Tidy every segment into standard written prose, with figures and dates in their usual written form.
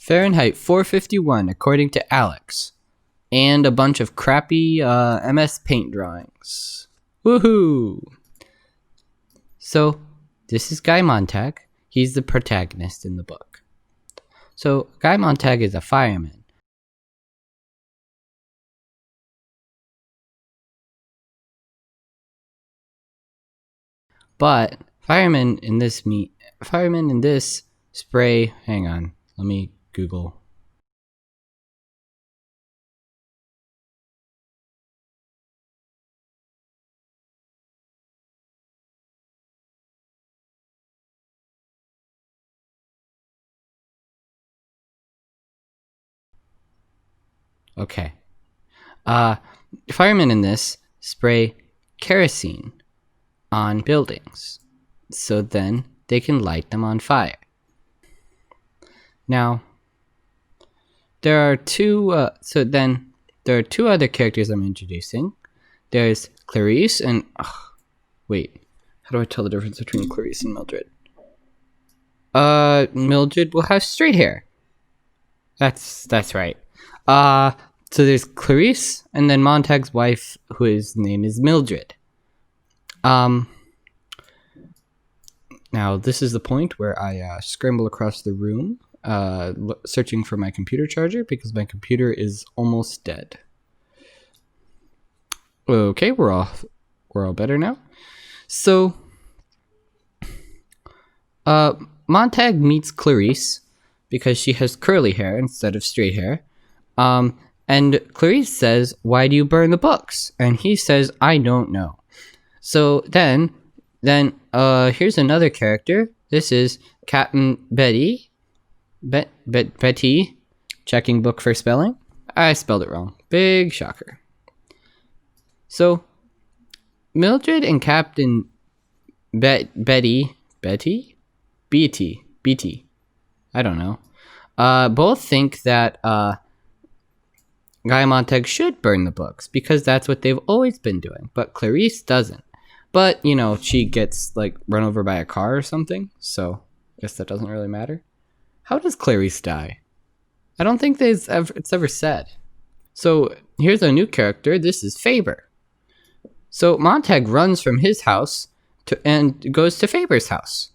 Fahrenheit 451, according to Alex. And a bunch of crappy MS Paint drawings. Woohoo! So, this is Guy Montag. He's the protagonist in the book. So, Guy Montag is a fireman. But firemen in this spray. Hang on, let me Google. Okay. Firemen in this spray kerosene on buildings, so then they can light them on fire. Now, there are two other characters I'm introducing. There's Clarice and wait, how do I tell the difference between Clarice and Mildred? Mildred will have straight hair. That's right. So there's Clarice, and then Montag's wife, whose name is Mildred. Now this is the point where I scramble across the room, searching for my computer charger because my computer is almost dead. Okay, we're all better now. So, Montag meets Clarice because she has curly hair instead of straight hair. And Clarice says, "Why do you burn the books?" And he says, "I don't know." So then here's another character. This is Captain Betty. Betty, checking book for spelling. I spelled it wrong. Big shocker. So, Mildred and Captain Betty, I don't know, both think that Guy Montag should burn the books because that's what they've always been doing, but Clarice doesn't. But, she gets, run over by a car or something, so I guess that doesn't really matter. How does Clarice die? I don't think it's ever said. So, here's a new character. This is Faber. So, Montag runs from his house and goes to Faber's house.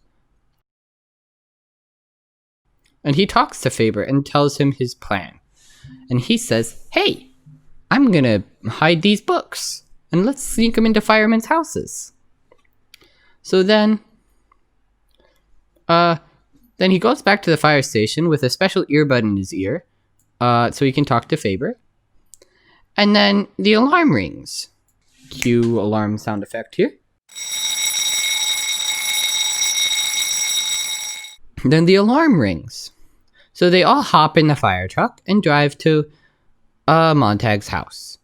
And he talks to Faber and tells him his plan. And he says, "Hey, I'm gonna hide these books and let's sneak them into firemen's houses." So then he goes back to the fire station with a special earbud in his ear, so he can talk to Faber. And then the alarm rings. Cue alarm sound effect here. Then the alarm rings. So they all hop in the fire truck and drive to Montag's house,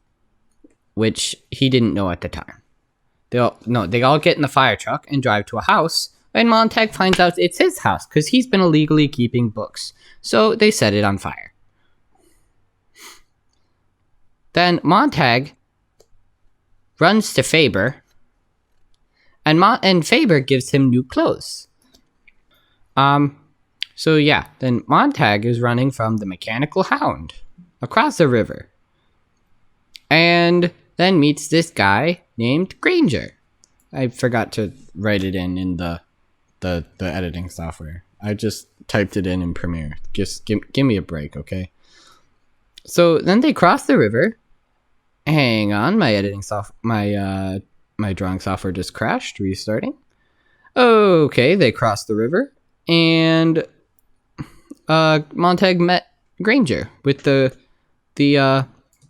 which he didn't know at the time. They all get in the fire truck and drive to a house, and Montag finds out it's his house because he's been illegally keeping books. So they set it on fire. Then Montag runs to Faber, and Faber gives him new clothes. So yeah, then Montag is running from the Mechanical Hound across the river, and then meets this guy named Granger. I forgot to write it in the editing software. I just typed it in Premiere. Just give me a break, okay? So then they cross the river. Hang on, my drawing software just crashed. Restarting. Okay, they crossed the river, and Montag met Granger with the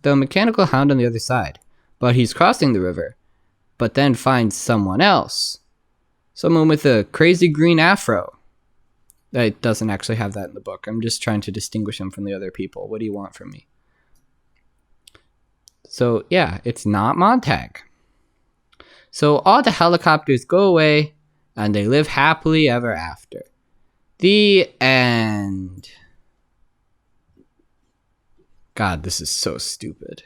Mechanical Hound on the other side. But he's crossing the river, but then finds someone else. Someone with a crazy green afro. It doesn't actually have that in the book. I'm just trying to distinguish him from the other people. What do you want from me? So, yeah, it's not Montag. So all the helicopters go away, and they live happily ever after. The end. God, this is so stupid.